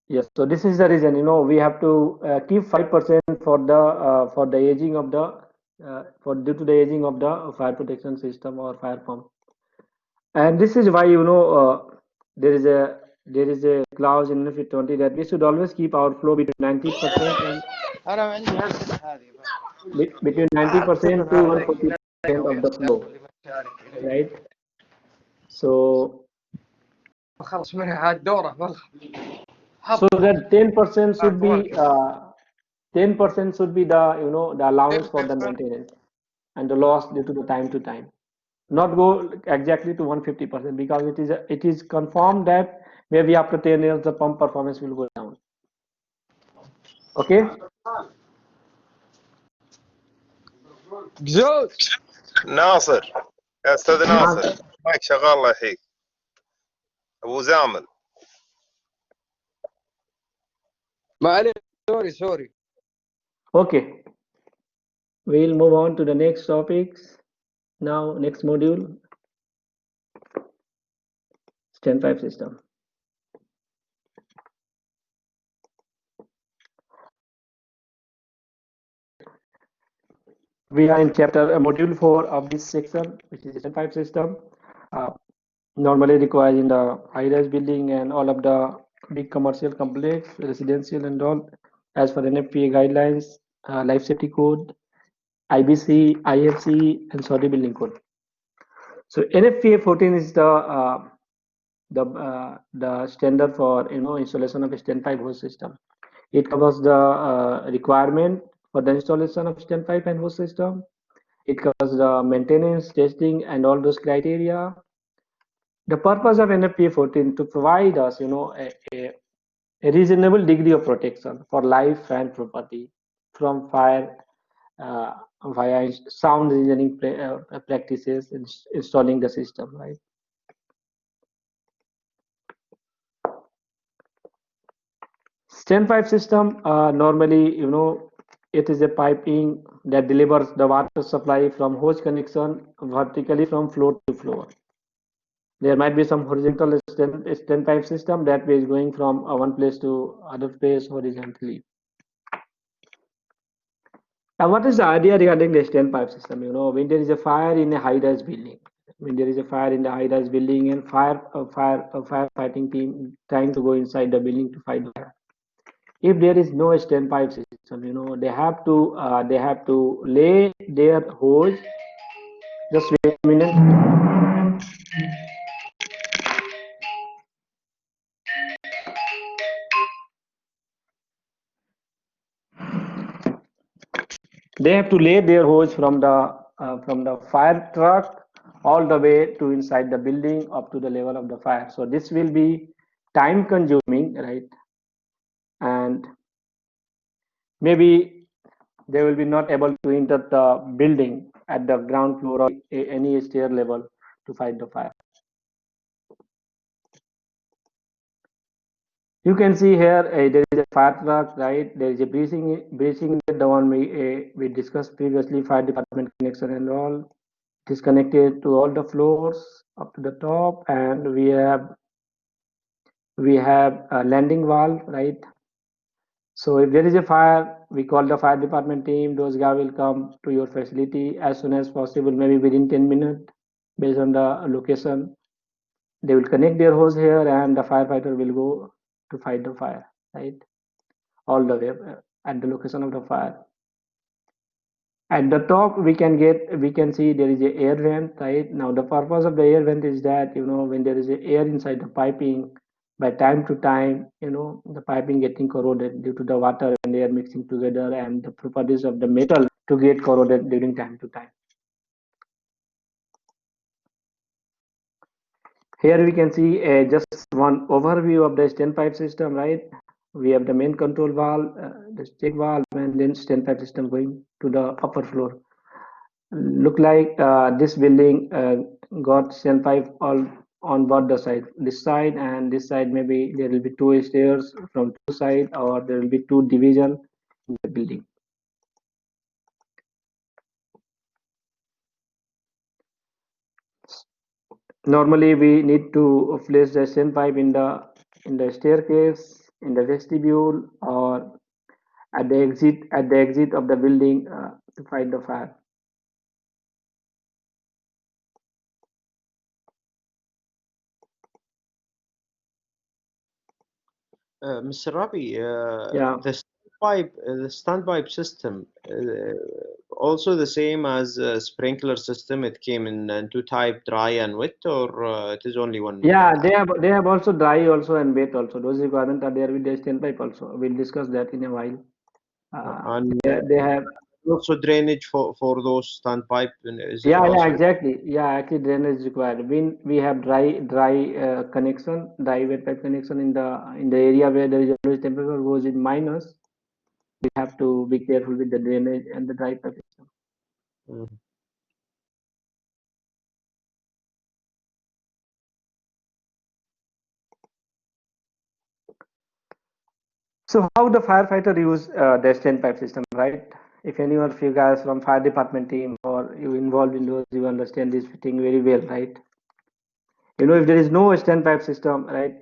Yes, so this is the reason, we have to keep 5% for the aging of the for due to the aging of the fire protection system or fire pump. And this is why, there is a clause in NFE 20 that we should always keep outflow between 90% and انا ما عندي هذه between 90% to 140% of the flow, right? So بخلص منها هالدوره والله so that 10% should be the, the allowance for the maintenance and the loss due to the time to time. Not go exactly to 150% because it is confirmed that maybe after 10 years the pump performance will go down. Okay. جزوز ناصر، يا استاذ ناصر مايك شغال الله يحييك. ابو زامل ما عليك سوري Okay, we'll move on to the next topics now. Next module, STEN5 system. We are in chapter module 4 of this section, which is STEN5 system. Uh, Normally required in the high-rise building and all of the big commercial complex, residential and all, as per NFPA guidelines, life safety code, IBC, IFC, and Saudi building code. So NFPA 14 is the standard for installation of a STEN pipe hose system. It covers the requirement for the installation of STEN pipe and hose system. It covers the maintenance, testing, and all those criteria. The purpose of NFPA 14 to provide us, a reasonable degree of protection for life and property from fire uh, via sound engineering practices in installing the system, right? STEN pipe system, normally, it is a piping that delivers the water supply from hose connection vertically from floor to floor. There might be some horizontal STEN pipe system that is going from one place to other place horizontally. Now, what is the idea regarding the STEN pipe system? When there is a fire in a high-rise building, when there is a fire in the high-rise building and firefighting team trying to go inside the building to fight the fire. If there is no STEN pipe system, they have to lay their hose. Just wait a minute. They have to lay their hose from the fire truck all the way to inside the building up to the level of the fire. So this will be time consuming, right? And maybe they will be not able to enter the building at the ground floor or any stair level to fight the fire. You can see here there is a fire truck, right? There is a breaching the one we discussed previously, fire department connection and all. It is connected to all the floors up to the top, and we have a landing valve, right? So if there is a fire, we call the fire department team. Those guys will come to your facility as soon as possible, maybe within 10 minutes, based on the location. They will connect their hose here, and the firefighter will go to fight the fire, right? All the way at the location of the fire. At the top, we can see there is a air vent, right? Now, the purpose of the air vent is that, when there is a air inside the piping, by time to time, the piping getting corroded due to the water and air mixing together and the properties of the metal to get corroded during time to time. Here we can see just one overview of the STEN pipe system, right? We have the main control valve, the check valve, and then STEN pipe system going to the upper floor. Look like this building got STEN pipe all on both the side. This side and this side, maybe there will be two stairs from two sides, or there will be two division in the building. Normally, we need to place the STEN pipe in the staircase in the vestibule or at the exit of the building to fight the fire. Mr. Rabi, Yeah. the standpipe system, also the same as sprinkler system. It came in two type, dry and wet, or it is only one? Yeah, they have also dry also and wet also. Those requirements are there with the standpipe also. We'll discuss that in a while. And They have also drainage for those standpipe. Is it yeah also? exactly. Yeah, actually drainage is required. We have dry connection, dry wet pipe connection in the area where there is always temperature goes in minus. We have to be careful with the drainage and the dry pipe system. Mhm. So how the firefighter use the standpipe system, right? If any of you guys from fire department team or you involved in those, you understand this thing very well, right? If there is no standpipe system, right,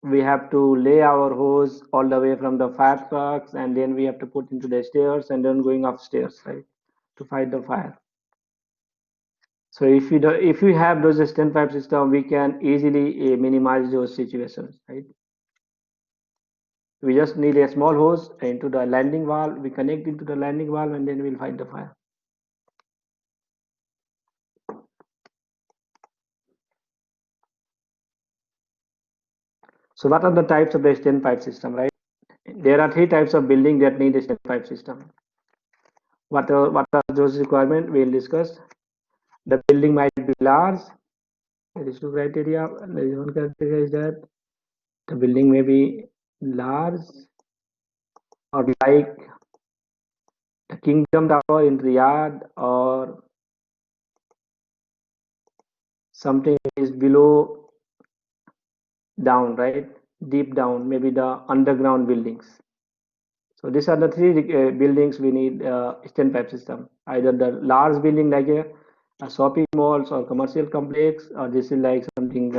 we have to lay our hose all the way from the fire trucks, and then we have to put into the stairs and then going upstairs, right, to fight the fire. So if we have those standpipe system, we can easily minimize those situations, right? We just need a small hose into the landing valve. We connect into the landing valve, and then we'll fight the fire. So what are the types of the standpipe system, right? There are three types of building that need a standpipe system. What are those requirements? We'll discuss. The building might be large. There is two criteria. There is one criteria is that the building may be large or like the Kingdom Tower in Riyadh, or something is below down, right? Deep down, maybe the underground buildings. So these are the three buildings we need standpipe system. Either the large building like a shopping malls or commercial complex, or this is like something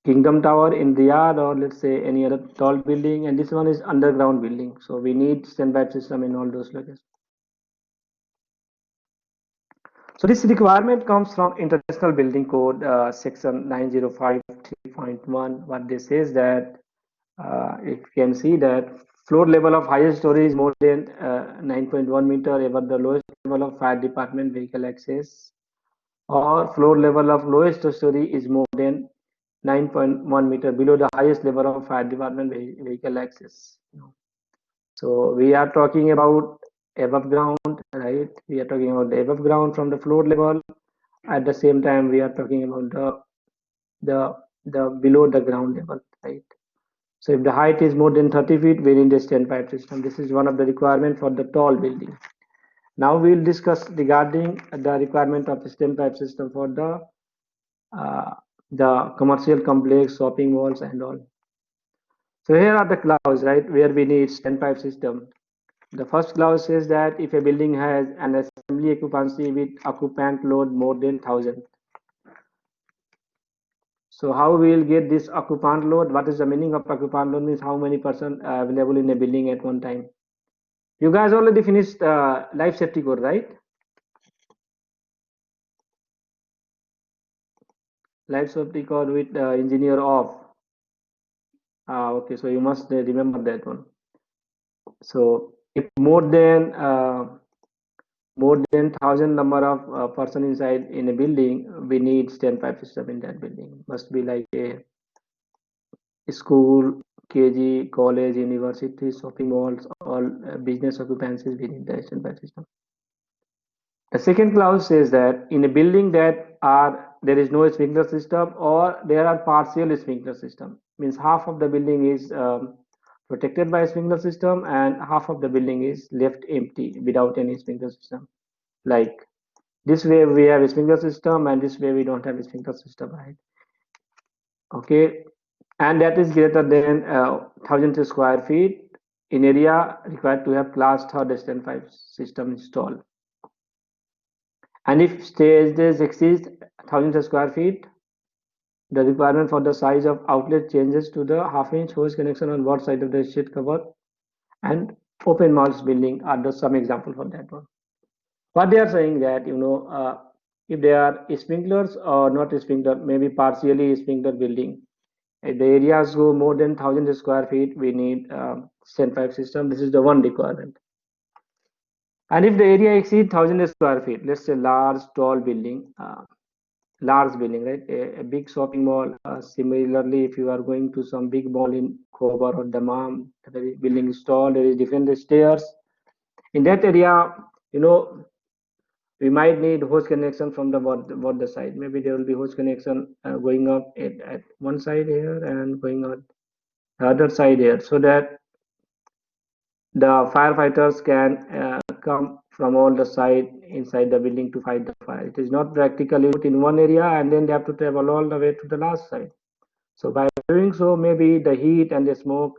Kingdom Tower in Riyadh, or let's say any other tall building, and this one is underground building. So we need standpipe system in all those locations. So this requirement comes from International Building Code section 9053.1. What this says that if you can see that floor level of highest story is more than 9.1 meter above the lowest level of fire department vehicle access, or floor level of lowest story is more than 9.1 meter below the highest level of fire department vehicle access. So we are talking about above ground, right? We are talking about the above ground from the floor level. At the same time, we are talking about the below the ground level, right? So if the height is more than 30 feet, we need a standpipe system. This is one of the requirement for the tall building. Now we will discuss regarding the requirement of standpipe system for the commercial complex, shopping malls, and all. So here are the clause, right, where we need standpipe system. The first clause says that if a building has an assembly occupancy with occupant load more than 1,000. So how we will get this occupant load? What is the meaning of occupant load? Means how many person available in a building at one time. You guys already finished life safety code, right? Life safety code with engineer off. Okay, so you must remember that one. So if more than 1,000 number of person inside in a building, we need standpipe system in that building. Must be like a school, KG, college, university, shopping malls, all business occupancies, we need the standpipe system. The second clause says that in a building that there is no sprinkler system, or there are partial sprinkler system, means half of the building is protected by a sprinkler system and half of the building is left empty without any sprinkler system. Like this way we have a sprinkler system, and this way we don't have a sprinkler system, right? Okay, and that is greater than 1,000 square feet in area required to have class 3rd standpipe system installed. And if stages exceed 1,000 square feet, The requirement for the size of outlet changes to the half-inch hose connection on both sides of the sheet cover and open mulch building are the some example for that one. What they are saying that if they are sprinklers or not sprinkler, maybe partially sprinkler building. If the areas go more than 1,000 square feet, we need standpipe system. This is the one requirement. And if the area exceeds 1,000 square feet, let's say large, tall building, right? A big shopping mall. Similarly, if you are going to some big mall in Khobar or Dammam, the building is tall, there is different stairs. In that area, we might need hose connection from the border side. Maybe there will be hose connection going up at one side here and going on the other side here, so that the firefighters can come from all the side inside the building to fight the fire. It is not practically put in one area and then they have to travel all the way to the last side. So by doing so, maybe the heat and the smoke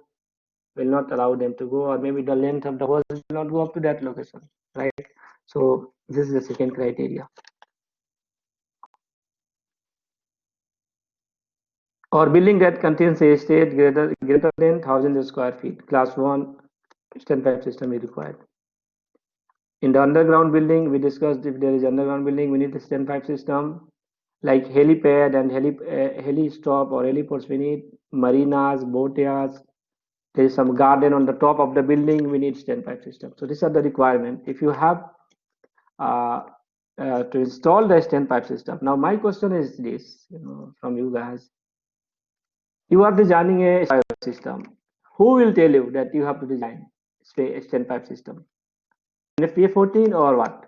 will not allow them to go, or maybe the length of the hose will not go up to that location, right? So this is the second criteria. Or building that contains a state greater than 1,000 square feet, class 1 standpipe system is required. In the underground building, we discussed if there is underground building, we need a standpipe system like helipad and heli stop or heliports. We need marinas, boatyards. There is some garden on the top of the building. We need standpipe system. So these are the requirements. If you have to install the standpipe system. Now my question is this, from you guys. You are designing a system. Who will tell you that you have to design a standpipe system? NFPA 14 or what?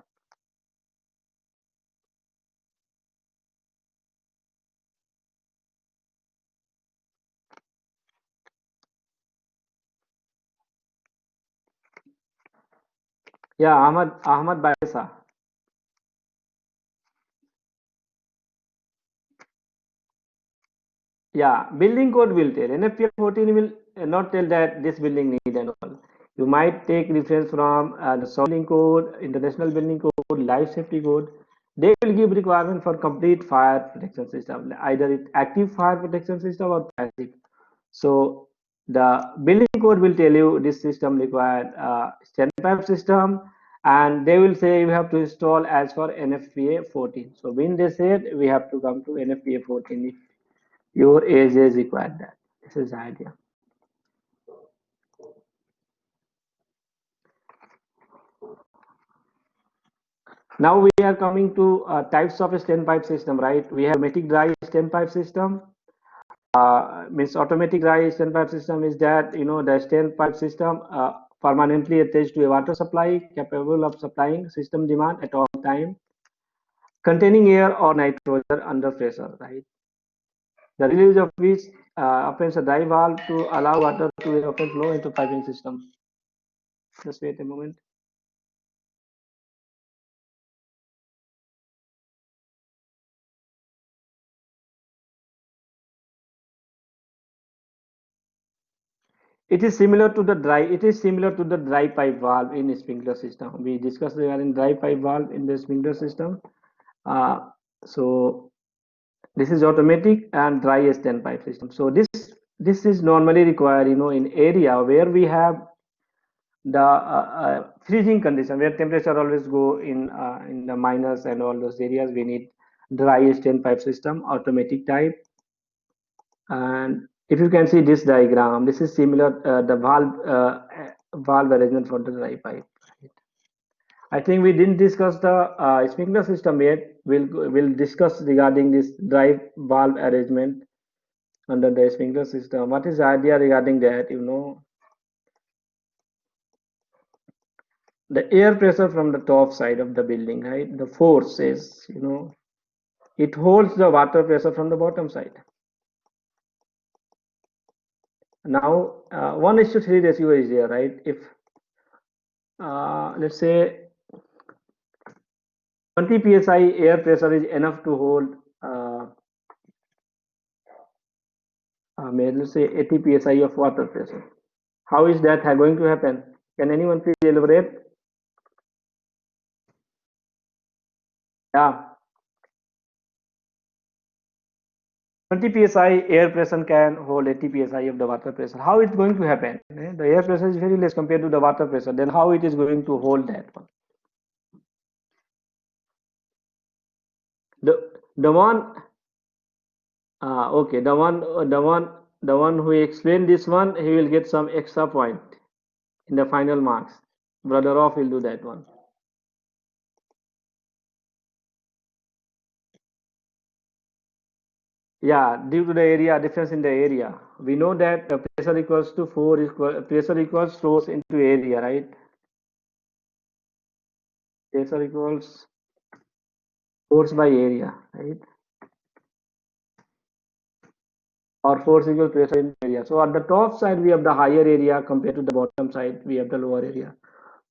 Yeah, Ahmad Baisa. Yeah, building code will tell. NFPA 14 will not tell that this building need and all. You might take reference from the building code, international building code, life safety code. They will give requirement for complete fire protection system, either it active fire protection system or passive. So the building code will tell you this system required standpipe system, and they will say you have to install as for NFPA 14. So when they said we have to come to NFPA 14 if your age is required that. This is the idea. Now we are coming to types of a standpipe system, right? We have automatic dry standpipe system. Means automatic dry standpipe system is that the standpipe system permanently attached to a water supply capable of supplying system demand at all time, containing air or nitrogen under pressure, right? The release of which opens a dry valve to allow water to open flow into piping system. Just wait a moment. It is similar to the dry pipe valve in sprinkler system. We discussed regarding dry pipe valve in the sprinkler system. So this is automatic and dry standpipe system. So this is normally required, in area where we have the freezing condition, where temperature always go in the minus and all those areas. We need dry standpipe system, automatic type. And if you can see this diagram, this is similar the valve arrangement for the dry pipe. I think we didn't discuss the sprinkler system yet. We'll discuss regarding this dry valve arrangement under the sprinkler system. What is the idea regarding that? The air pressure from the top side of the building, right? The force is, it holds the water pressure from the bottom side. Now 1:3 ratio is there, right? If let's say 20 psi air pressure is enough to hold let's say 80 psi of water pressure. How is that going to happen? Can anyone please elaborate? Yeah. 20 psi air pressure can hold 80 psi of the water pressure. How it's going to happen? The air pressure is very less compared to the water pressure. Then how it is going to hold that one? The one okay, the one who explained this one, he will get some extra point in the final marks. Brother Off will do that one. Yeah, due to the area difference in the area, we know that the pressure equals to pressure equals force into area, right? Pressure equals force by area, right? Or force equals pressure in area. So at the top side we have the higher area compared to the bottom side we have the lower area.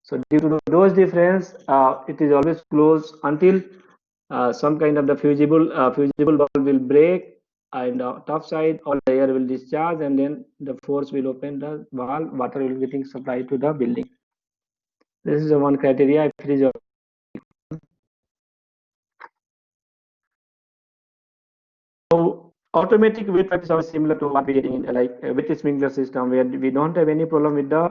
So due to those difference, it is always closed until some kind of the fusible valve will break, and top side all the air will discharge, and then the force will open the valve, water will getting supplied to the building. This is the one criteria. If it is so automatic wet pipe system is similar to what we getting in like with the sprinkler system, where we don't have any problem with the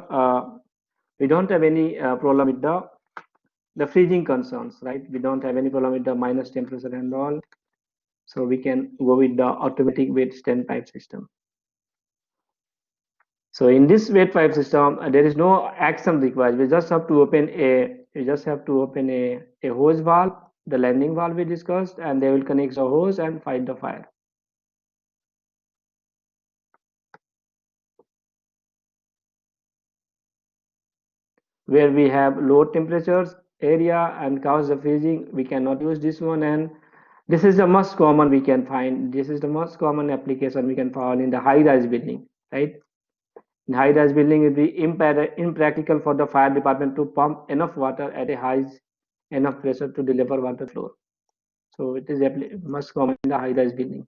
the freezing concerns, right? We don't have any problem with the minus temperature and all. So we can go with the automatic wet standpipe system. So in this wet pipe system, there is no action required. We just have to open a hose valve, the landing valve we discussed, and they will connect the hose and fight the fire. Where we have low temperatures area and cause the freezing, we cannot use this one, and this is the most common we can find. This is the most common application we can find in the high-rise building, right? In high-rise building, it will be impractical for the fire department to pump enough water at a high enough pressure to deliver water flow. So it is most common in the high-rise building.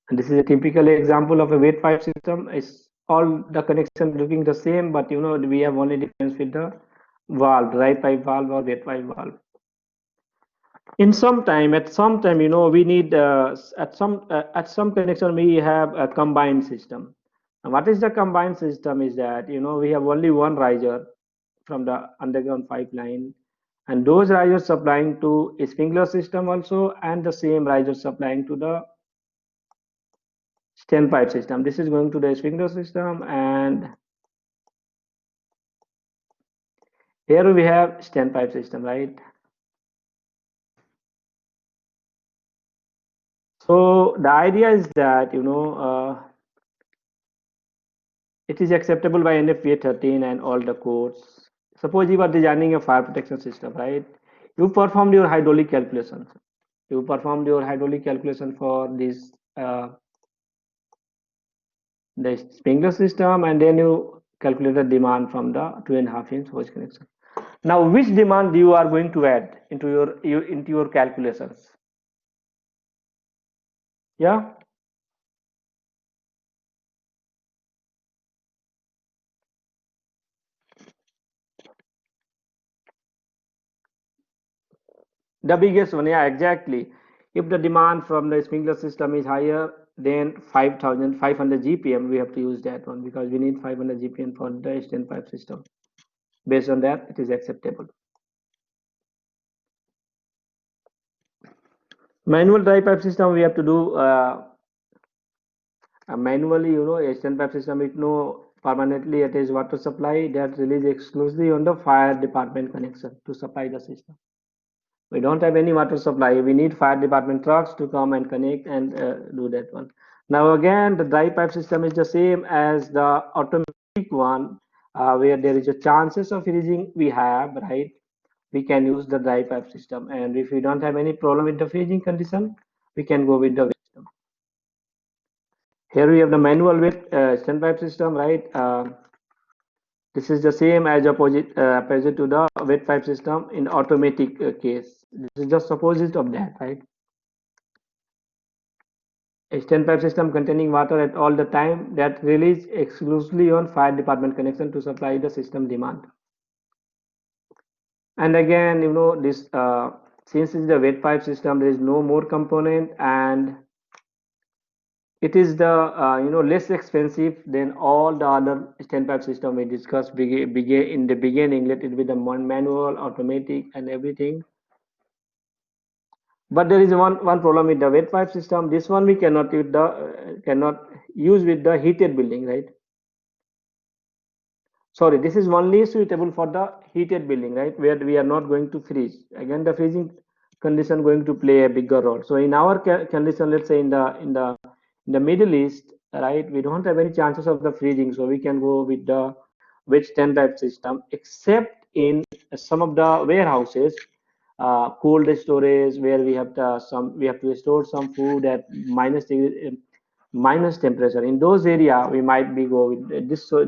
And this is a typical example of a wet pipe system. It's all the connection looking the same, but we have only difference with the valve, dry pipe valve or wet pipe valve. At some time, we need at some connection we have a combined system. And what is the combined system is that we have only one riser from the underground pipeline, and those risers supplying to a sprinkler system also, and the same riser supplying to the standpipe system. This is going to the sprinkler system, and here we have standpipe system, right? So the idea is that it is acceptable by NFPA 13 and all the codes. Suppose you are designing a fire protection system, right? You performed your hydraulic calculations. You performed your hydraulic calculation for this the sprinkler system, and then you calculate the demand from the 2.5 inch hose connection. Now, which demand you are going to add into your calculations? Yeah. The biggest one, yeah, exactly. If the demand from the sprinkler system is higher than 5,500 GPM, we have to use that one because we need 500 GPM for the standpipe system. Based on that, it is acceptable. Manual dry pipe system, we have to do manually. A standpipe system with no permanently attached water supply that relies exclusively on the fire department connection to supply the system. We don't have any water supply. We need fire department trucks to come and connect and do that one. Now again, the dry pipe system is the same as the automatic one, where there is a chances of freezing we have, right? We can use the dry pipe system, and if we don't have any problem with the freezing condition, we can go with the wet system. Here we have the manual wet standpipe system, right? This is the same as opposite to the wet pipe system in automatic case. This is just opposite of that, right? A standpipe system containing water at all the time that relies exclusively on fire department connection to supply the system demand. And again, this since it's the wet pipe system, there is no more component, and it is the less expensive than all the other standpipe system we discussed in the beginning, related with the manual, automatic, and everything. But there is one problem with the wet pipe system. This one we cannot use with the heated building, right? Sorry, this is only suitable for the heated building, right, where we are not going to freeze. Again, the freezing condition going to play a bigger role. So in our condition, let's say in the Middle East, right, we don't have any chances of the freezing, so we can go with the wet standpipe system, except in some of the warehouses, cold storage, where we have to store some food at minus temperature. In those area, we might be go with this. So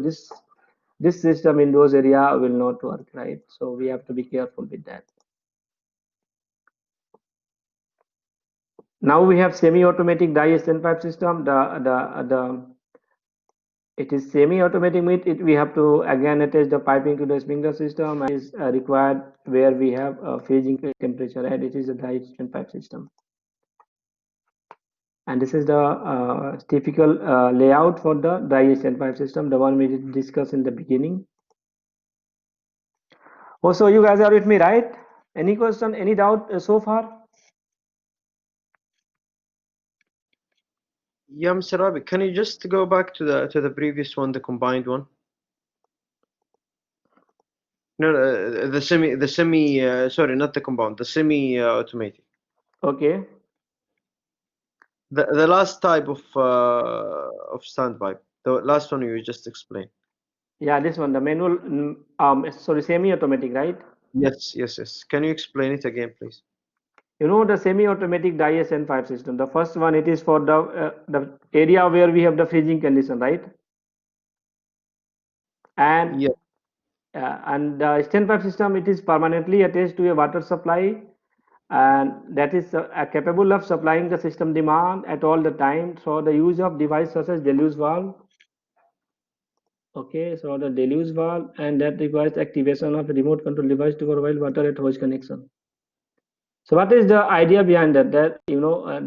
this system in those area will not work, right? So we have to be careful with that. Now we have semi-automatic dye standpipe system. It is semi-automatic means we have to again attach the piping to the sprinkler system, and is required where we have a freezing temperature, and it is a dye standpipe system. And this is the typical layout for the dry standpipe system, the one we discussed in the beginning. Also, you guys are with me, right? Any question, any doubt so far? Yeah, Mr. Rabi, can you just go back to the previous one, the combined one? No, the semi. Sorry, not the combined, the semi-automatic. Okay. The last type of standpipe, the last one you just explained. Yeah, this one, the manual. Sorry, semi-automatic, right? Yes. Can you explain it again, please? You know, the semi-automatic dye standpipe system. The first one, it is for the area where we have the freezing condition, right? And Yeah. and the standpipe system, it is permanently attached to a water supply, and that is capable of supplying the system demand at all the time. So the use of device such as deluge valve. Okay, so the deluge valve, and that requires activation of a remote control device to provide water at hose connection. So what is the idea behind that? That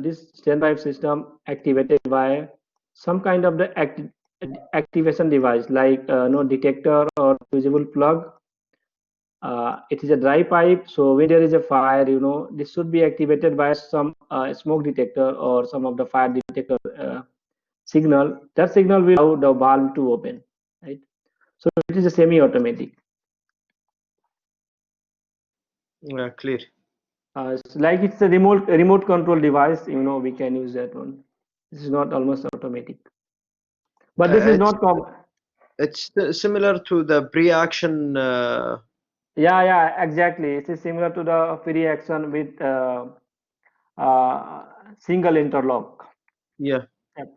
this standpipe system activated by some kind of the activation device, like no detector or visible plug. It is a dry pipe, so when there is a fire, this should be activated by some smoke detector or some of the fire detector signal. That signal will allow the valve to open, right? So it is a semi-automatic. Clear. It's like it's a remote control device. We can use that one. This is not almost automatic, but this is not common. It's similar to the pre-action. Yeah, exactly. It is similar to the pre-action with single interlock. Yeah. Yep.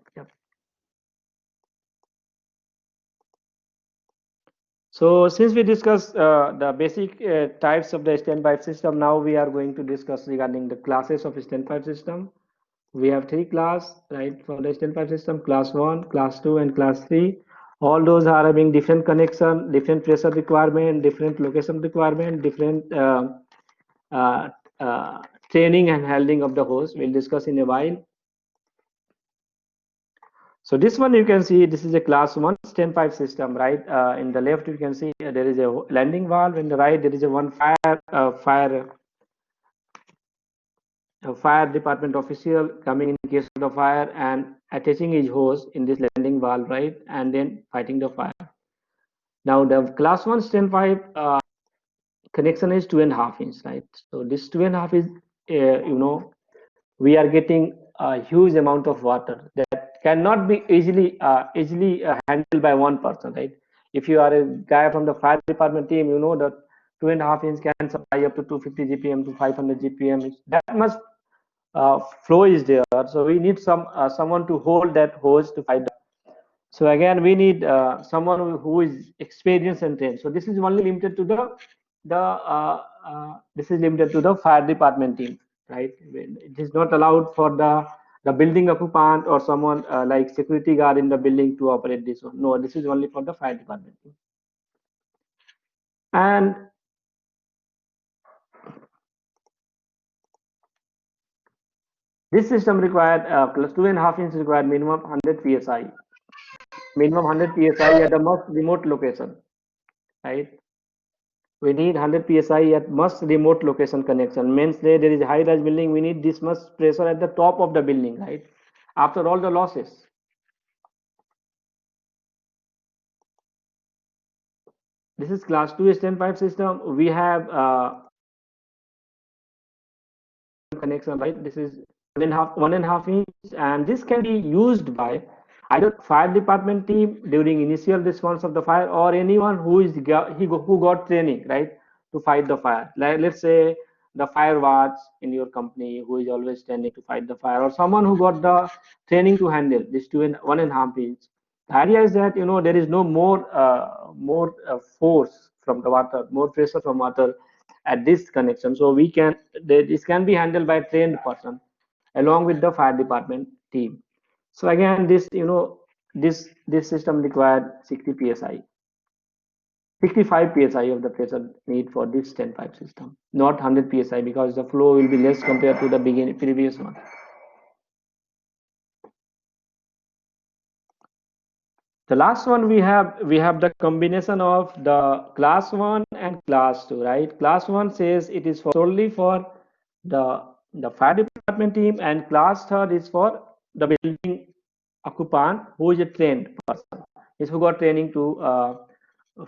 So since we discussed the basic types of the standpipe system, now we are going to discuss regarding the classes of standpipe system. We have three classes, right, for the standpipe system: class 1, class 2, and class 3. All those are having different connection, different pressure requirement, different location requirement, different uh, training and handling of the hose. We'll discuss in a while. So this one, you can see this is a class 1 standpipe system, right? In the left you can see there is a landing valve. In the right there is a one fire department official coming in case of the fire and attaching his hose in this landing valve, right, and then fighting the fire. Now the class 1 standpipe connection is 2.5 inch, right? So this 2.5 is we are getting a huge amount of water that cannot be easily handled by one person, right? If you are a guy from the fire department team, you know that 2.5 inch can supply up to 250 GPM to 500 GPM. That much flow is there, so we need someone to hold that hose to fight. So again, we need someone who is experienced and trained. So this is only limited to the fire department team, right? It is not allowed for the building occupant or someone like security guard in the building to operate this one. No, this is only for the fire department team. And This system required plus 2.5 inch required minimum 100 psi. Minimum 100 psi at the most remote location, right? We need 100 psi at most remote location connection. Means there is a high-rise building, we need this much pressure at the top of the building, right? After all the losses. This is class 2 standpipe system. We have connection, right? This is 1.5 inch, and this can be used by either fire department team during initial response of the fire, or anyone who got training, right, to fight the fire. Like, let's say the fire watch in your company who is always standing to fight the fire, or someone who got the training to handle this 1.5 inch. The idea is that there is no more force from the water, more pressure from water at this connection, so this can be handled by a trained person along with the fire department team. So again, this system required 60 psi, 65 psi of the pressure need for this standpipe system, not 100 psi, because the flow will be less compared to the previous one. The last one we have the combination of the class 1 and class 2, right? Class 1 says it is solely for the fire department team, and class 3 is for the building occupant who is a trained person, is who got training to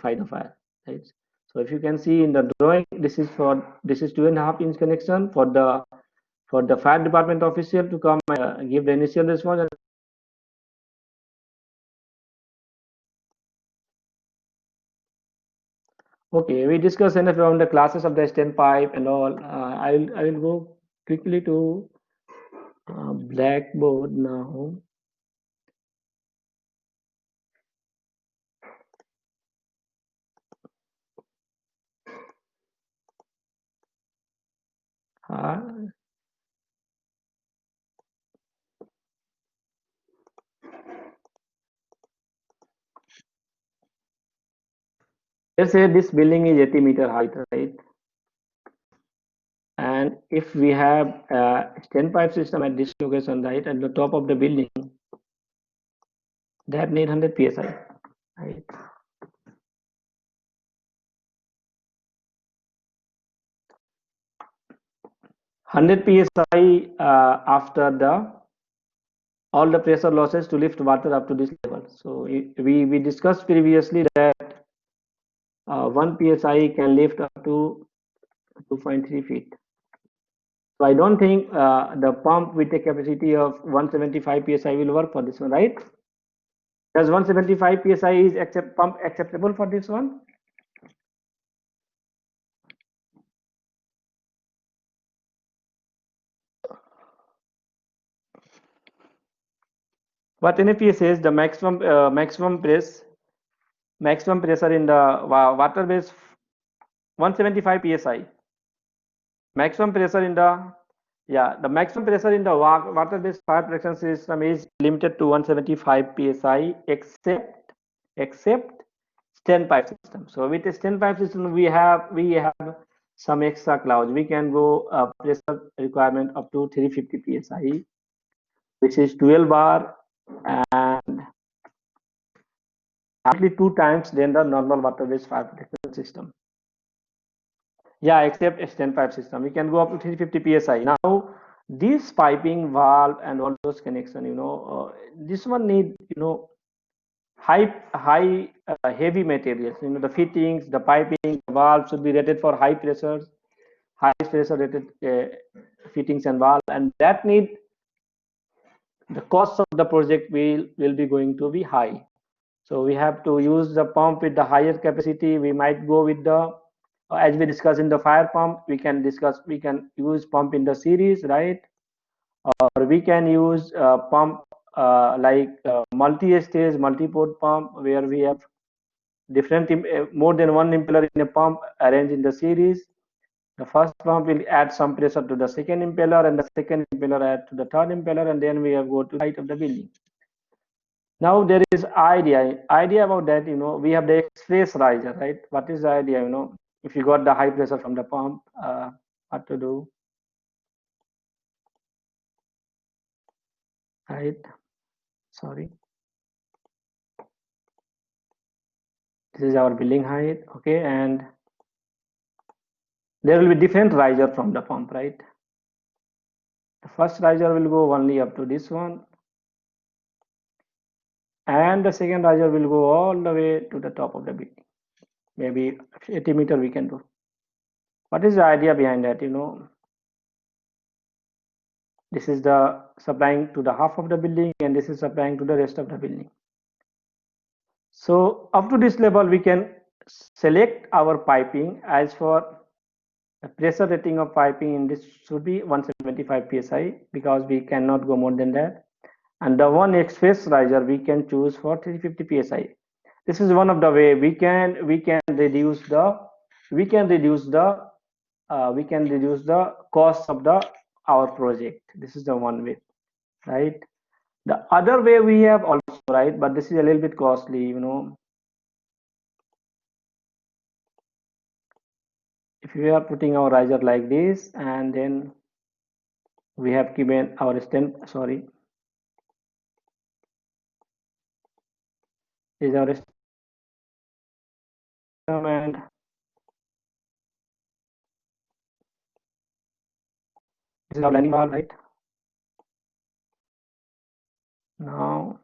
fight the fire, right? So if you can see in the drawing, this is 2.5 inch connection for the fire department official to come give the initial response. Okay, we discussed enough around the classes of the standpipe and all. I will go quickly to Blackboard now. Let's say this building is 80-meter height, right? And if we have a standpipe system at this location, right, at the top of the building, that need 100 psi, right? 100 psi after all the pressure losses to lift water up to this level. So we discussed previously that 1 psi can lift up to 2.3 feet. So I don't think the pump with a capacity of 175 psi will work for this one, right? Does 175 psi is pump acceptable for this one? What NFPA says, the maximum pressure in the water base 175 psi. Maximum pressure in the maximum pressure in the water based fire protection system is limited to 175 psi except standpipe system. So with a standpipe system, we have some extra clause. We can go pressure requirement up to 350 psi, which is 12 bar and hardly 2 times than the normal water based fire protection system. Yeah, except a standpipe system, we can go up to 350 psi. Now this piping valve and all those connection, this one need high heavy materials. The fittings, the piping, the valve should be rated for high pressure rated fittings and valve, and that need the cost of the project will be going to be high. So we have to use the pump with the higher capacity. We might go with the as we discussed in the fire pump, we can use pump in the series, right? Or we can use pump like multi-stage multi-port pump, where we have different more than one impeller in a pump arranged in the series. The first pump will add some pressure to the second impeller, and the second impeller add to the third impeller, and then we have go to the height of the building. Now there is idea about that. We have the express riser, right? What is the idea? If you got the high pressure from the pump, what to do? right? Sorry, this is our building height. Okay, and there will be different riser from the pump, right? The first riser will go only up to this one, and the second riser will go all the way to the top of the building. Maybe 80 meter we can do. What is the idea behind that? This is the supplying to the half of the building, and this is supplying to the rest of the building. So up to this level, we can select our piping as for the pressure rating of piping in this should be 175 psi, because we cannot go more than that. And the one express riser we can choose for 350 psi. This is one of the way we can reduce the cost of our project. This is the one way, right? The other way we have also, right, but this is a little bit costly. If we are putting our riser like this, and then we have given our stem, sorry, this is our stem, and this is our landing valve, right? Now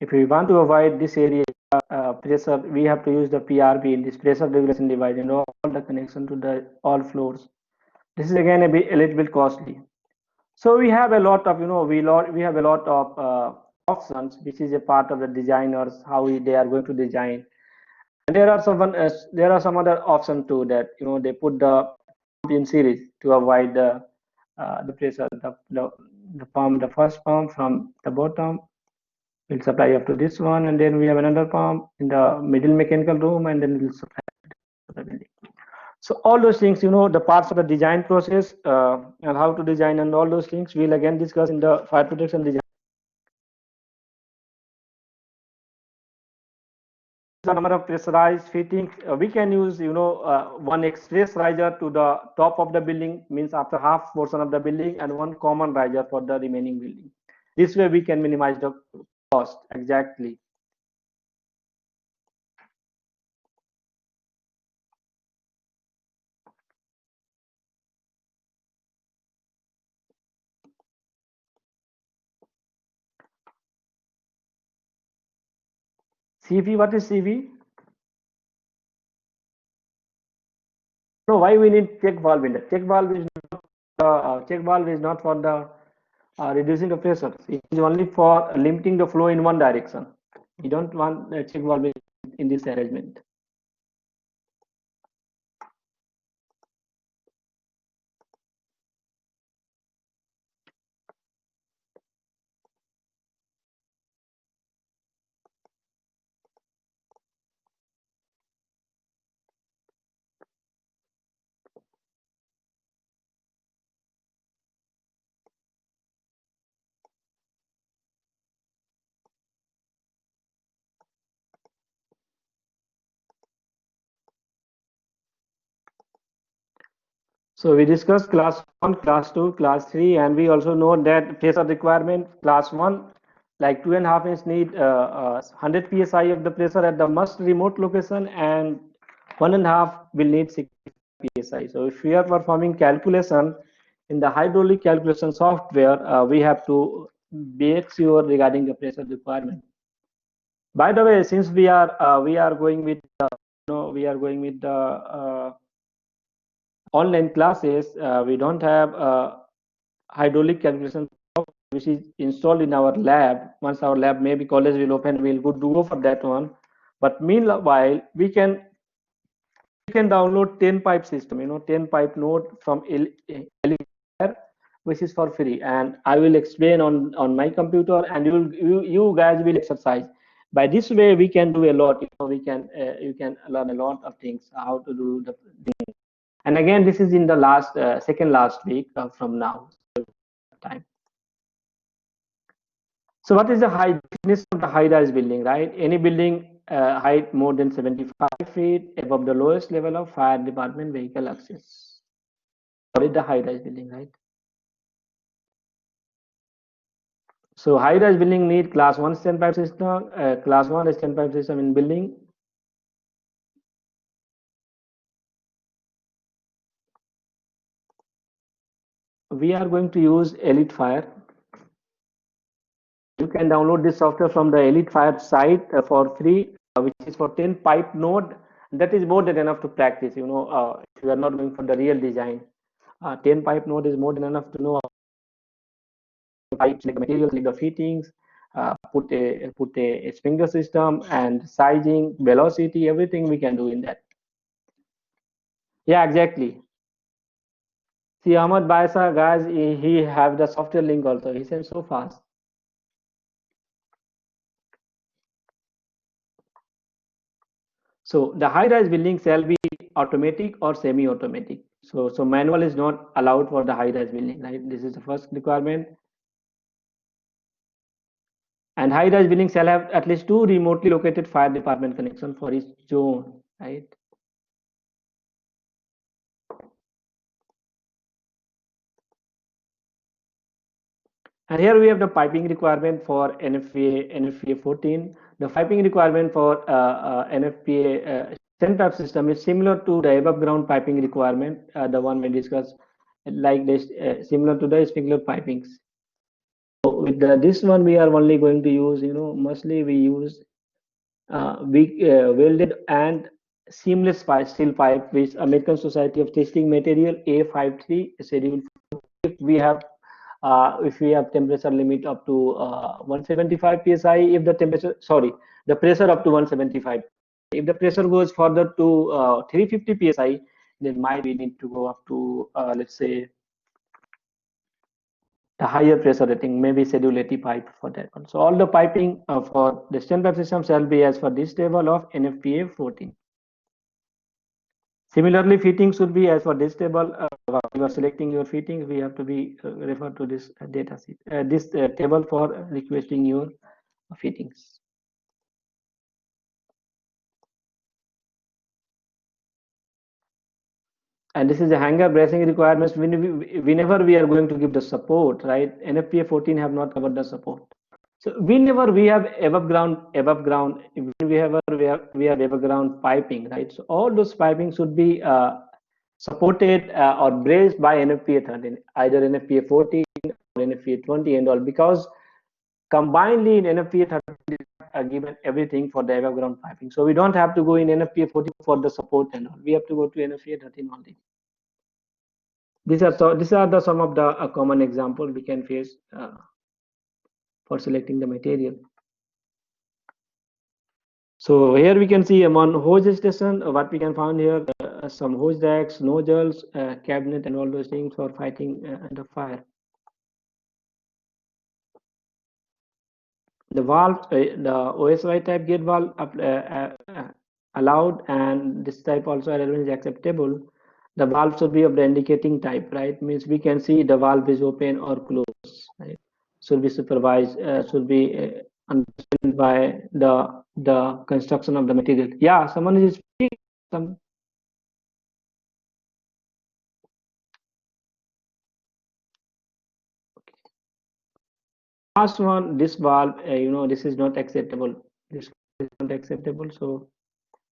if we want to avoid this area pressure, we have to use the PRB in this pressure regulation device, all the connection to the all floors. This is again a little bit costly. So we have a lot of we have a lot of options, which is a part of the designers how they are going to design. And there are some other options too, that they put the pump in series to avoid the pressure. The pump, the first pump from the bottom will supply up to this one, and then we have another pump in the middle mechanical room, and then it will supply to the building. So all those things, the parts of the design process and how to design and all those things we'll again discuss in the fire protection design. The number of pressurized fittings we can use, one express riser to the top of the building, means after half portion of the building, and one common riser for the remaining building. This way we can minimize the cost. Exactly. CV, what is CV? No, why we need check valve in that? Check valve is not for the reducing the pressure. It is only for limiting the flow in one direction. You don't want a check valve in this arrangement. So we discussed class 1, class 2, class 3, and we also know that pressure requirement class 1, like 2.5 inch need 100 psi of the pressure at the most remote location, and 1.5 will need 60 psi. So if we are performing calculation in the hydraulic calculation software, we have to be sure regarding the pressure requirement. By the way, since we are going with the online classes, we don't have hydraulic calculation which is installed in our lab. Once our lab, maybe college will open, we'll go for that one. But meanwhile, we can download 10 pipe system, 10 pipe node from Elixir, which is for free, and I will explain on my computer, and you guys will exercise. By this way, we can do a lot. You can learn a lot of things how to do the thing. And again, this is in the last second last week from now time. So what is the height thickness of the high-rise building, right? Any building height more than 75 feet above the lowest level of fire department vehicle access. Or the high-rise building, right? So high-rise building need class 1 standpipe system, class 1 standpipe system in building. We are going to use Elite Fire. You can download this software from the Elite Fire site for free, which is for 10 pipe node. That is more than enough to practice. You know, if you are not going for the real design, 10 pipe node is more than enough to know pipes, like materials, like the fittings, put a sprinkler system and sizing, velocity, everything we can do in that. Yeah, exactly. See, Ahmad Baisa, guys, he have the software link also. He sent so fast. So the high-rise building shall be automatic or semi-automatic. So manual is not allowed for the high-rise building, right? This is the first requirement. And high-rise building shall have at least 2 remotely located fire department connection for each zone, right? And here we have the piping requirement for NFPA 14. The piping requirement for NFPA standpipe system is similar to the above ground piping requirement, the one we discussed, like this, similar to the sprinkler pipings. So with this one, we are only going to use, you know, mostly we use welded and seamless steel pipe with American Society of Testing Material A53 schedule. If we have temperature limit up to 175 psi, if the temperature, sorry, the pressure up to 175, if the pressure goes further to 350 psi, then might we need to go up to let's say the higher pressure rating, maybe schedule 80 pipe for that one. So all the piping for the standpipe system shall be as for this table of NFPA 14. Similarly, fittings should be as for this table. While you are selecting your fittings, we have to be refer to this data sheet, this table for requesting your fittings. And this is the hanger bracing requirements. Whenever we are going to give the support, right? NFPA 14 have not covered the support. So whenever we have above ground, we have above ground piping, right? So all those piping should be supported or braced by NFPA 13, either NFPA 14 or NFPA 20 and all, because combinedly in NFPA 13 are given everything for the above ground piping. So we don't have to go in NFPA 14 for the support and all. We have to go to NFPA 13 only. These are the some of the common example we can face for selecting the material. So here we can see among hose station, what we can find here, some hose racks, nozzles, cabinet, and all those things for fighting the fire. The valve, the OSY type gate valve allowed, and this type also is acceptable. The valve should be of the indicating type, right? Means we can see the valve is open or closed, right? Should be supervised, should be understood by the construction of the material. Yeah, someone is speaking. Some. Last one, this valve, you know, this is not acceptable. This is not acceptable, so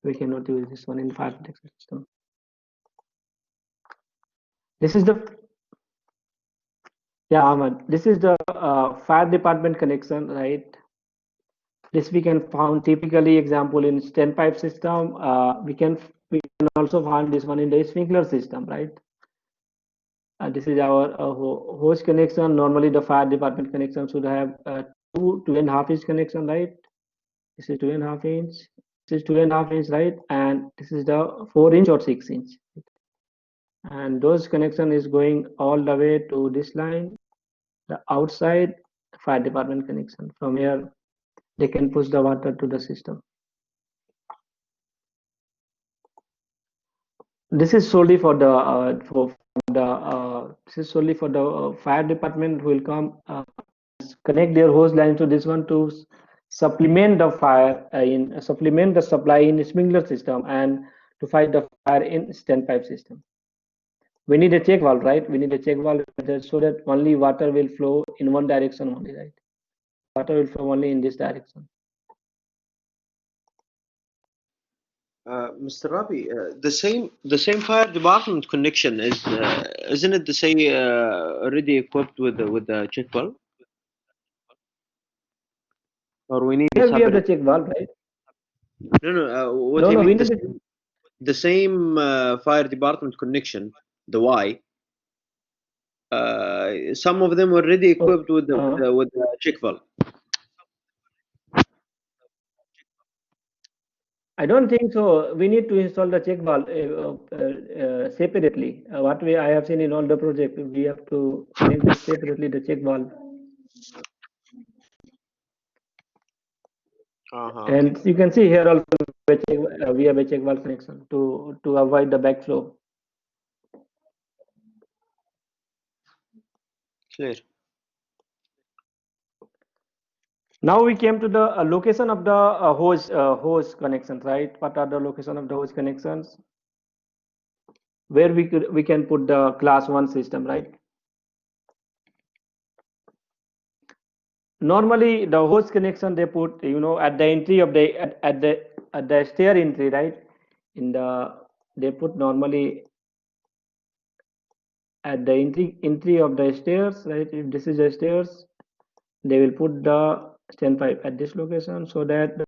we cannot use this one in fire protection system. This is the, yeah, Ahmad, this is the fire department connection, right? This we can found typically example in standpipe system. We can also find this one in the sprinkler system, right? This is our hose connection. Normally the fire department connection should have 2.5 inch connection, right? This is 2.5 inch. This is 2.5 inch, right? And this is the 4 inch or 6 inch. And those connection is going all the way to this line, the outside fire department connection. From here, they can push the water to the system. This is solely for the this is solely for the fire department who will come connect their hose line to this one to supplement the fire supplement the supply in sprinkler system and to fight the fire in standpipe system. We need a check valve, right? We need a check valve so that only water will flow in one direction only, right? Water will flow only in this direction. Mr. Rabi, the same fire department connection is isn't it the same already equipped with the check valve, or we need a Here we have the separate? check valve, right? No, what No, I no, we mean, need the same fire department connection, the Y. Some of them already equipped with the check valve. I don't think so. We need to install the check valve separately. I have seen in all the project, we have to connect this separately, the check valve. And you can see here also we have a check valve connection to avoid the backflow. Clear. Now we came to the location of the hose connections, right? What are the location of the hose connections? Where we can put the class 1 system, right? Normally the hose connection they put, at the entry of the at the stair entry, right? They put normally at the entry of the stairs, right? If this is the stairs, they will put the standpipe at this location so that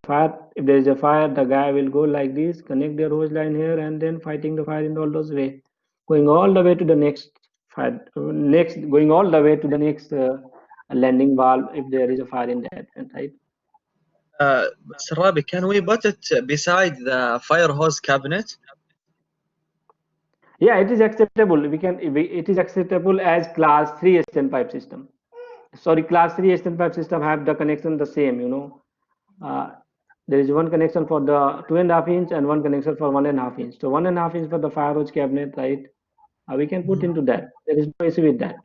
if there is a fire, the guy will go like this, connect their hose line here, and then fighting the fire in all those way, going all the way to the next fire, going all the way to the next landing valve if there is a fire in that, right? Mr. Rabi, can we put it beside the fire hose cabinet? Yeah, it is acceptable. It is acceptable as class 3 standpipe system. Sorry, class 3 standpipe system have the connection the same, there is one connection for the 2.5 inch and one connection for 1.5 inch. So 1.5 inch for the fire hose cabinet, right? We can put into that. There is no issue with that.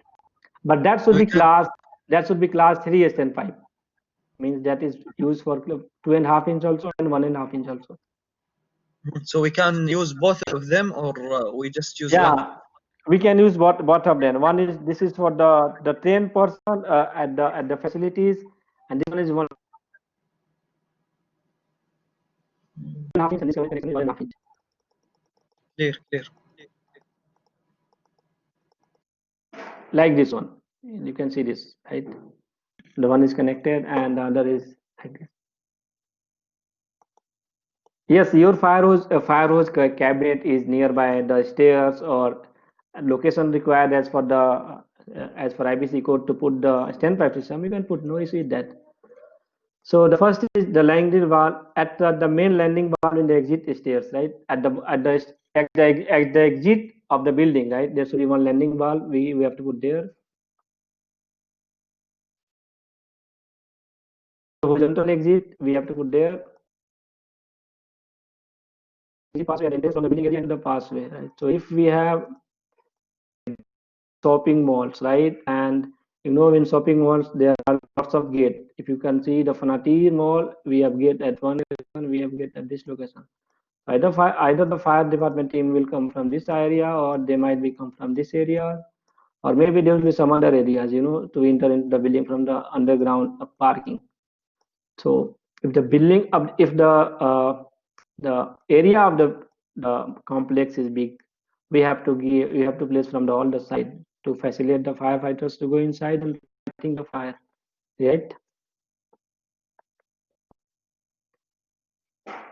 But that should be class 3 standpipe. Means that is used for 2.5 inch also and 1.5 inch also. So we can use both of them, or we just use one? Yeah, we can use both of them. This is for the trained person at the facilities, and this one is 1.5 inch and this one is 1.5 inch. Clear. Like this one, you can see this, right? The one is connected and the other is like this. Yes, your fire hose cabinet is nearby the stairs or location required as for IBC code to put the standpipe system. You can put, no issue with that. So the first is the landing valve at the main landing valve in the exit stairs, right? At the exit of the building, right? There should be one landing valve. We have to put there. Horizontal exit we have to put there. Passway and entrance from the building area into the passway, right? So if we have shopping malls, right? And in shopping malls there are lots of gate. If you can see the Fanatir mall, we have gate at one location, we have gate at this location. Either the fire department team will come from this area, or they might be come from this area, or maybe there will be some other areas, to enter into the building from the underground parking. So if the building, if the area of the complex is big, we have to place from all the side to facilitate the firefighters to go inside and fighting the fire, right?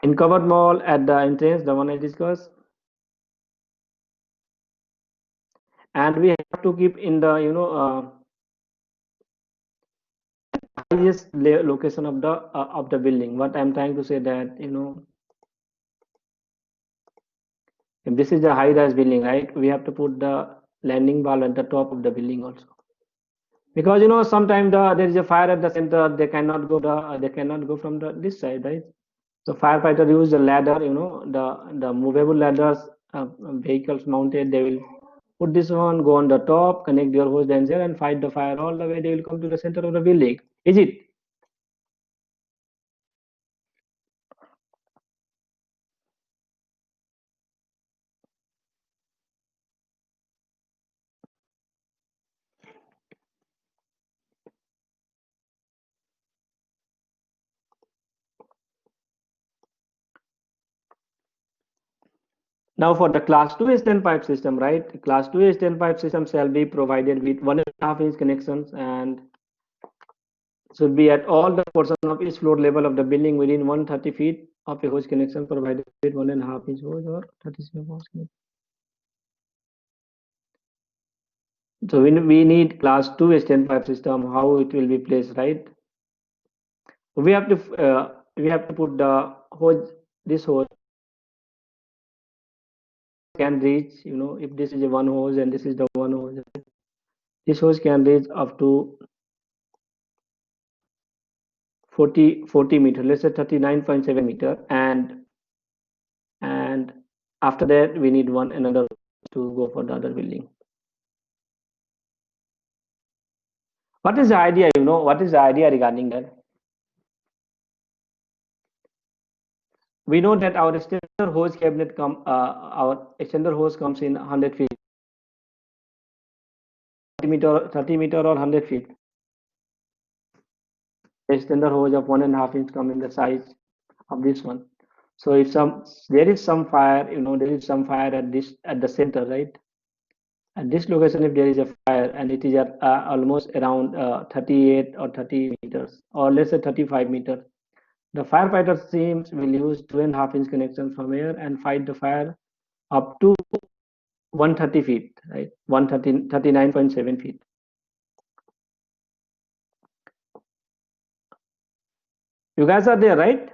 In covered mall at the entrance, the one I discussed, and we have to keep in the highest location of the building. What I'm trying to say that if this is a high-rise building, right, we have to put the landing valve at the top of the building also, because sometimes there is a fire at the center, they cannot go from this side, right? So firefighter use the ladder, the movable ladders, vehicles mounted, they will put this one, go on the top, connect their hose there and fight the fire all the way, they will come to the center of the building. Is it? Now for the class 2 standpipe system, right? Class 2 standpipe system shall be provided with 1.5 inch connections and should be at all the portion of each floor level of the building within 130 feet of a hose connection provided with 1.5 inch hose or 37 hose connection. So when we need class 2 standpipe system, how it will be placed, right? We have to put the hose, this hose can reach, you know, if this is a one hose and this is the one hose, this hose can reach up to 40 meter, let's say 39.7 meter, and after that we need another to go for the other building. What is the idea, you know, what is the idea regarding that? We know that our extender hose cabinet our extender hose comes in 100 feet, 30 meter or 100 feet. The extender hose of 1.5 inch come in the size of this one. So if there is some fire, you know, there is some fire at the center, right? At this location, if there is a fire and it is at almost around 38 or 30 meters, or let's say 35 meters, the firefighter teams will use 2.5 inch connection from here and fight the fire up to 130 feet, right? 39.7 feet. You guys are there, right?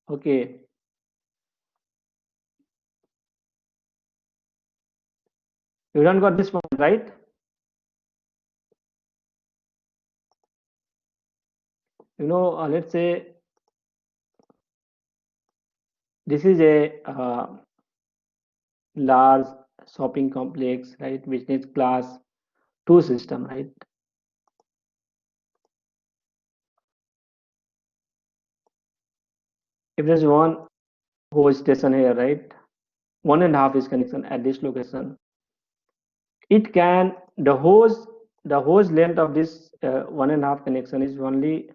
Okay. You don't got this one, right? You know, let's say this is a large shopping complex, right, which needs class 2 system, right? If there's one hose station here, right, 1.5 inch connection at this location, it can, the hose length of this 1.5 connection is only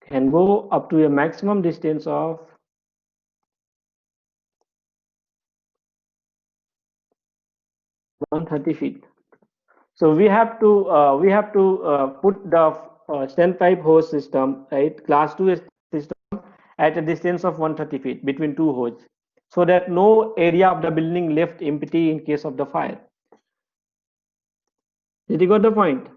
can go up to a maximum distance of 130 feet. So we have to put the standpipe hose system, right, class 2 system at a distance of 130 feet between two hoses, so that no area of the building left empty in case of the fire. Did you got the point?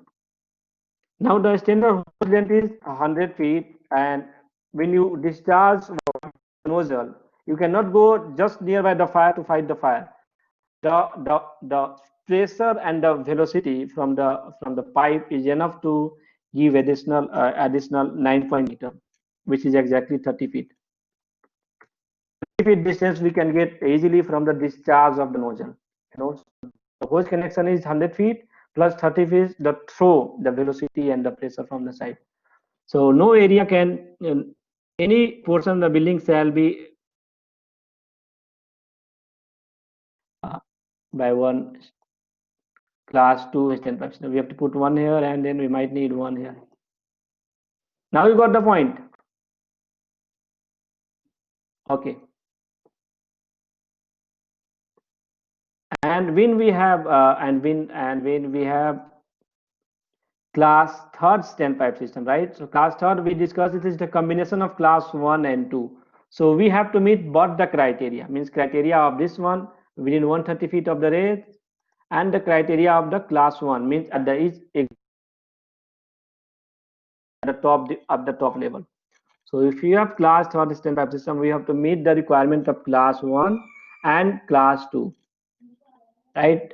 Now the standard hose length is 100 feet, and when you discharge nozzle, you cannot go just nearby the fire to fight the fire. The pressure and the velocity from the pipe is enough to give additional 9 meter, which is exactly 30 feet. 30 feet distance we can get easily from the discharge of the nozzle. You know, the hose connection is 100 feet plus 30 feet the throw, the velocity and the pressure from the side. So no area can, any portion of the building shall be by one class 2 standpipe system. We have to put one here and then we might need one here. Now you got the point. Okay. And when we have when we have class 3rd standpipe system, right? So class 3rd we discussed, it is the combination of class 1 and 2. So we have to meet both the criteria, means criteria of this one within 130 feet of the raise, and the criteria of the class 1, means at the top level. So if you have class 3rd standpipe system, we have to meet the requirement of class 1 and class 2, right?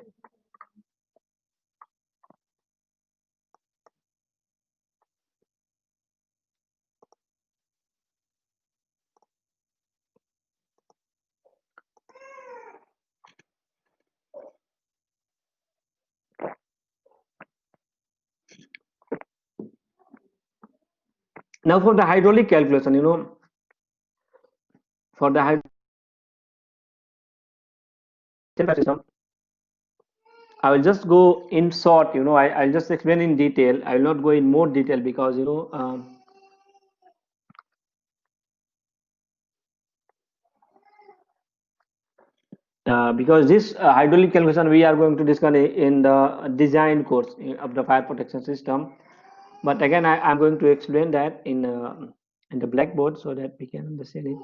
Now for the hydraulic calculation, you know, for the hydraulic system, I will just go in short, I'll just explain in detail. I will not go in more detail because, because this hydraulic calculation we are going to discuss in the design course of the fire protection system. But again, I'm going to explain that in the blackboard so that we can understand it.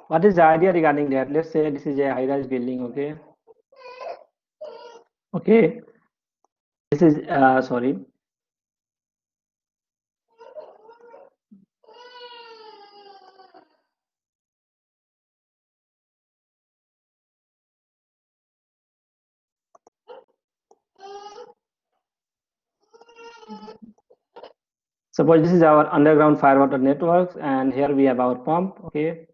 What is the idea regarding that? Let's say this is a high-rise building, okay? Okay, this is, sorry. Suppose this is our underground fire water networks, and here we have our pump, okay?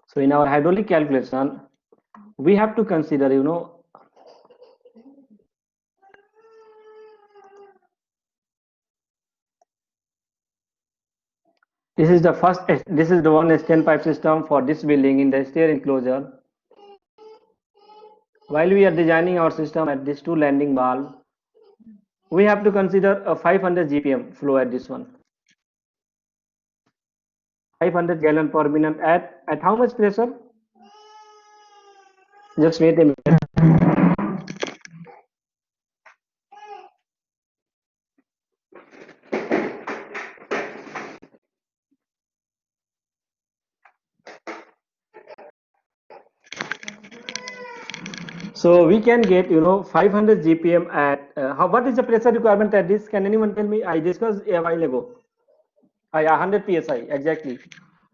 So in our hydraulic calculation, we have to consider, this is the one standpipe system for this building in the stair enclosure. While we are designing our system at this two landing valve, we have to consider a 500 GPM flow at this one. 500 gallon per minute at how much pressure? Just wait a minute. So we can get 500 GPM at what is the pressure requirement at this? Can anyone tell me? I discussed a while ago. Yeah, 100 psi exactly.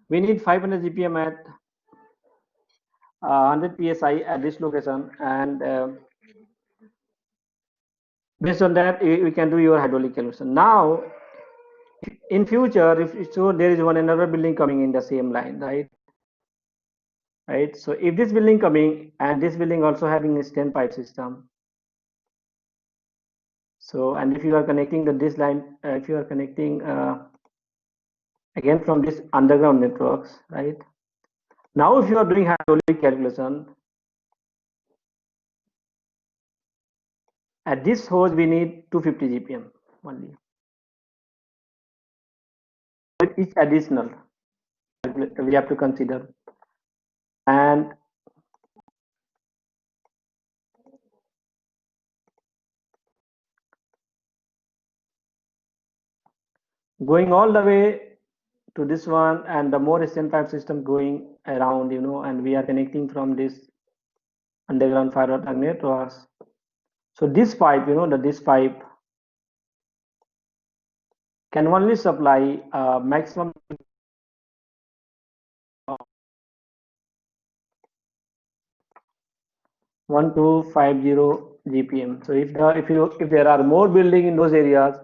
We need 500 GPM at 100 psi at this location, and based on that we can do your hydraulic calculation. Now in future, if so, there is another building coming in the same line, right? So if this building coming and this building also having a standpipe system, so and if you are connecting this line, if you are connecting again from this underground networks, right? Now if you are doing hydraulic calculation, at this hose we need 250 GPM only. With each additional we have to consider, and going all the way to this one, and the more standpipe system going around, and we are connecting from this underground fire water networks. So this pipe, this pipe can only supply maximum 1250 GPM. So if there are more building in those areas,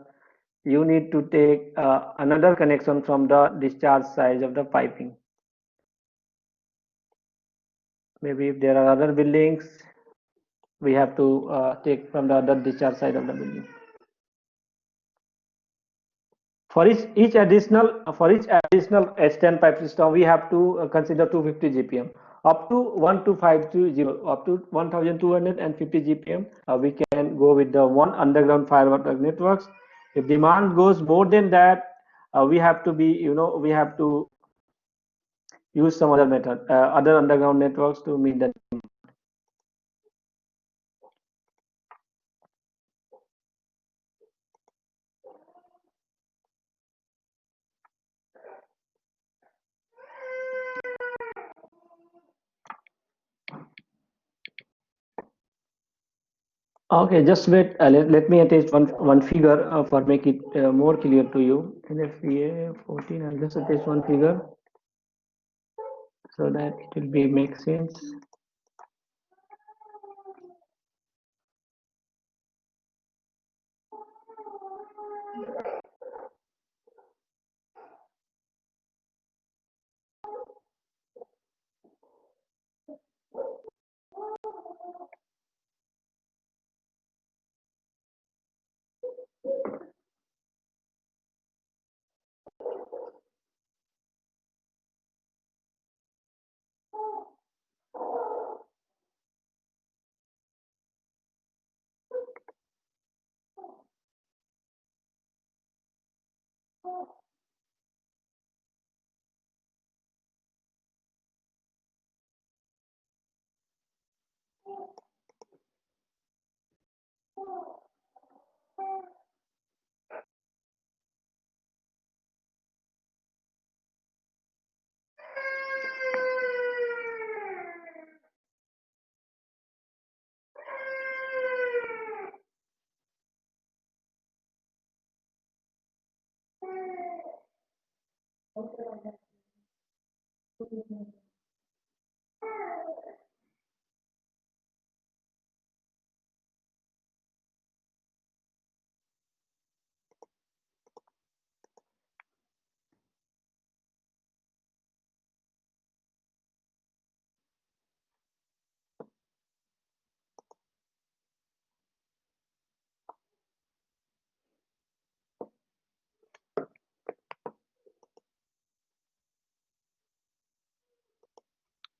you need to take another connection from the discharge side of the piping. Maybe if there are other buildings, we have to take from the other discharge side of the building. For each additional standpipe system, we have to consider 250 GPM. Up to 1250, up to 1250 GPM, we can go with the one underground fire water networks. If demand goes more than that, we have to we have to use some other method, other underground networks to meet that. Okay, just wait. Let me attach one figure for make it more clear to you. NFPA 14. I'll just attach one figure so that it will be make sense.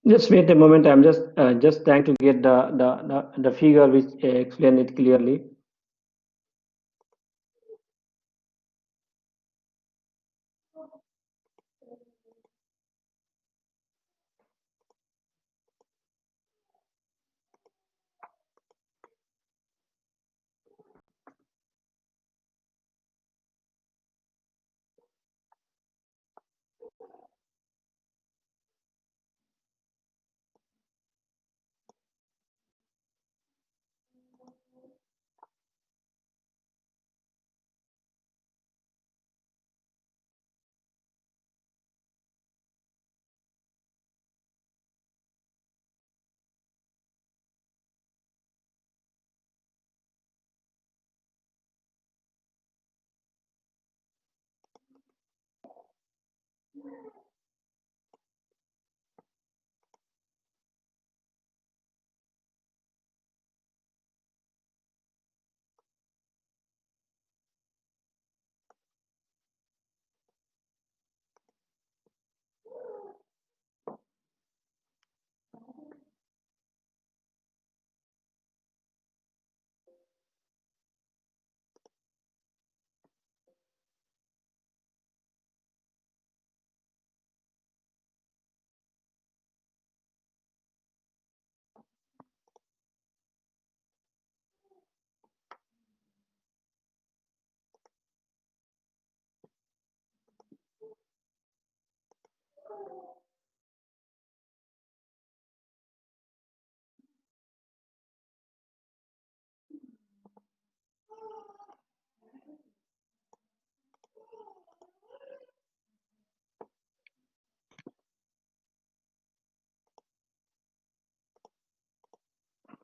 Just wait a moment. I'm just trying to get the figure which explain it clearly.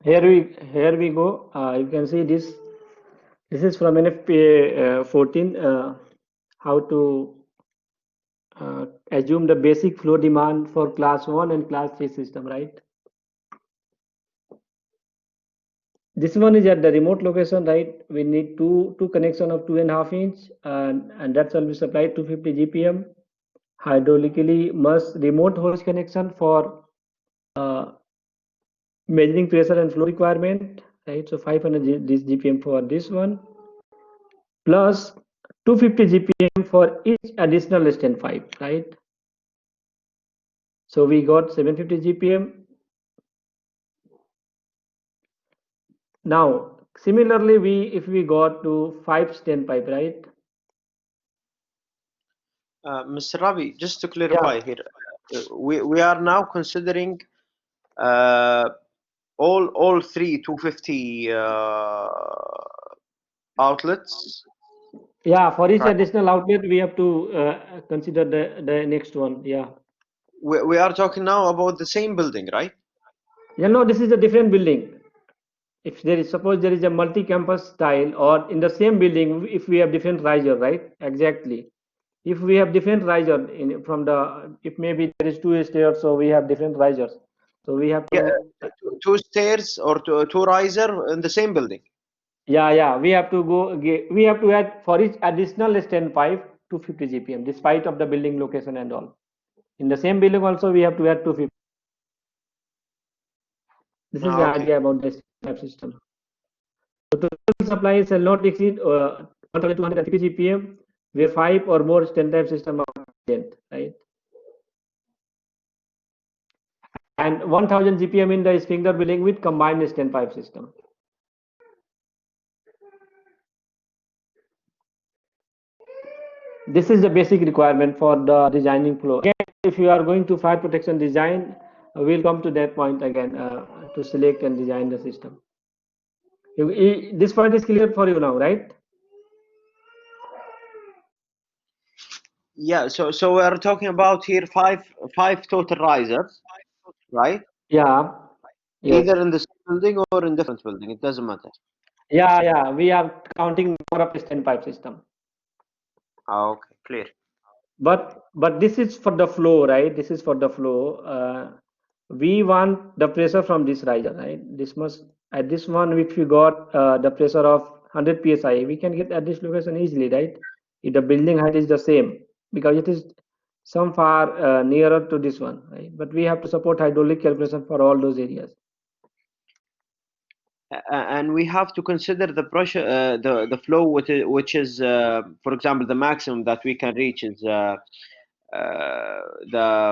Here we go. You can see this. This is from NFPA 14. How to assume the basic flow demand for class 1 and class 3 system, right? This one is at the remote location, right? We need two connection of 2.5 inch, and that shall be supplied 250 GPM. Hydraulically must remote host connection for measuring pressure and flow requirement, right? So 500 this GPM for this one, plus 250 GPM for each additional stand pipe, right? So we got 750 GPM. Now, similarly, if we got to 5 stand pipe, right? Mr. Rabi, just to clarify here, we are now considering all three 250 outlets? Yeah, for each Right. additional outlet, we have to consider the next one. Yeah. We are talking now about the same building, right? Yeah, no, this is a different building. If there is, suppose there is a multi-campus style, or in the same building, if we have different riser, right? Exactly. If we have different riser in from the, if maybe there is two stairs, so we have different risers. So we have to, Yeah, two stairs or two riser in the same building. yeah, we have to go, we have to add for each additional standpipe 250 GPM, despite of the building location and all. In the same building also, we have to add 250. This is the Okay. idea about this type system. So total supply shall not exceed 1250 GPM, where 5 or more standpipe system are present, right? And 1000 GPM in the Spindler building with combined standpipe system. This is the basic requirement for the designing flow. Again, if you are going to fire protection design, we'll come to that point again to select and design the system. This point is clear for you now, right? Yeah, so we are talking about here five total risers, right? Yeah. Yes. Either in the same building or in different building, it doesn't matter. Yeah, we are counting more of a standpipe system. Okay, clear. But this is for the flow, right? This is for the flow. We want the pressure from this riser, right? This must, at this one, if you got the pressure of 100 psi, we can get at this location easily, right? If the building height is the same, because it is some far nearer to this one, right? But we have to support hydraulic calculation for all those areas. And we have to consider the pressure, the flow, which is, for example, the maximum that we can reach is the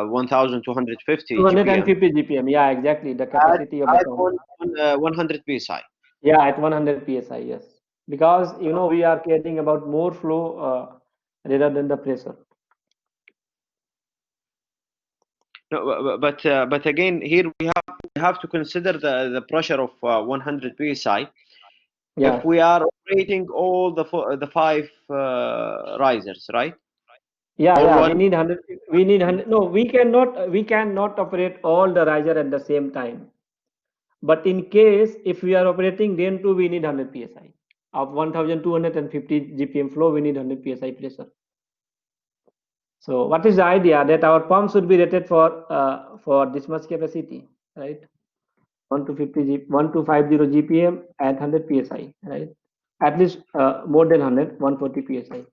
1250 250 GPM, yeah, exactly. The capacity of the pump. 100 psi. Yeah, at 100 psi, yes. Because we are caring about more flow rather than the pressure. No, but again, here we have to consider the pressure of 100 psi. Yeah. If we are operating all the five risers, right? Yeah. We need 100. We need 100. No, we cannot operate all the riser at the same time. But in case if we are operating, then too we need 100 psi. Of 1250 GPM flow, we need 100 psi pressure. So what is the idea? That our pump should be rated for this much capacity, right? 1250 GPM at 100 psi, right? At least more than 140 psi.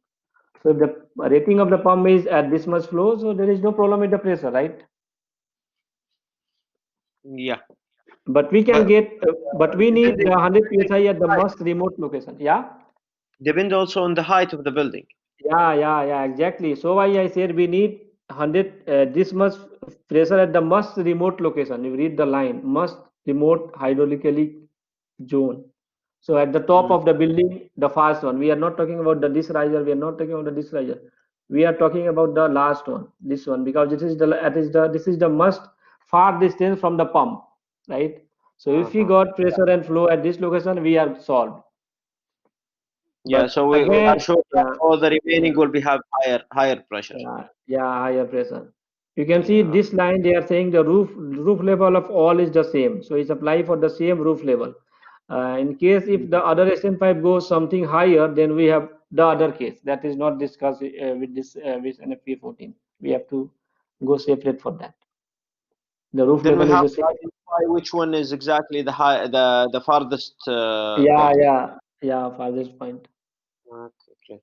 So if the rating of the pump is at this much flow, so there is no problem with the pressure, right? Yeah. But we can but we need the 100 psi at the most remote location. Yeah. Depends also on the height of the building. Yeah, exactly. So why I said we need 100 this much pressure at the most remote location. You read the line, most remote hydraulically zone. So at the top of the building, the first one. We are not talking about the this riser. We are not talking about the this riser. We are talking about the last one, this one, because this is the most far distance from the pump, right? So if we got pressure and flow at this location, we are solved. Yeah, But so we again, are sure that all the remaining will be have higher pressure. Yeah, higher pressure. You can see this line, they are saying the roof level of all is the same. So it's apply for the same roof level. In case if the other standpipe goes something higher, then we have the other case that is not discussed with this with NFP 14. We have to go separate for that. The roof Then we level have is the to same. identify which one is exactly the farthest. Yeah, farthest point. Okay, clear.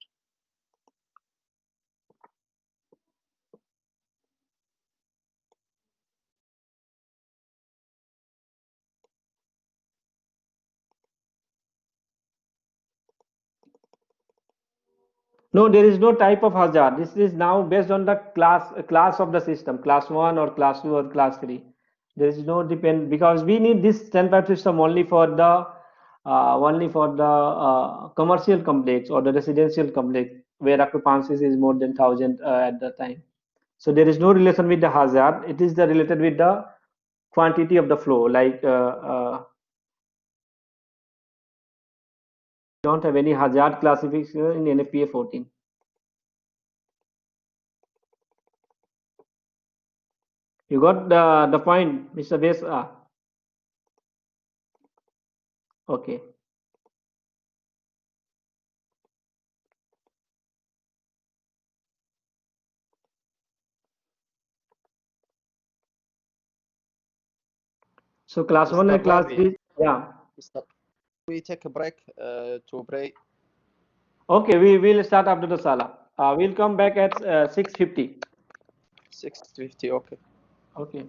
No, there is no type of hazard. This is now based on the class of the system, class 1 or class 2 or class 3. There is no depend, because we need this standpipe system only for the commercial complex or the residential complex where occupancy is more than 1000 at the time. So there is no relation with the hazard. It is related with the quantity of the flow, like don't have any hazard classification in NFPA 14. You got the point, Mr. Besa? Okay. So class 1 and Mr. class Rabi. 3, yeah. Mr. We take a break to pray. Okay, we will start after the Salah. We'll come back at 6:50. 6:50, okay. Okay.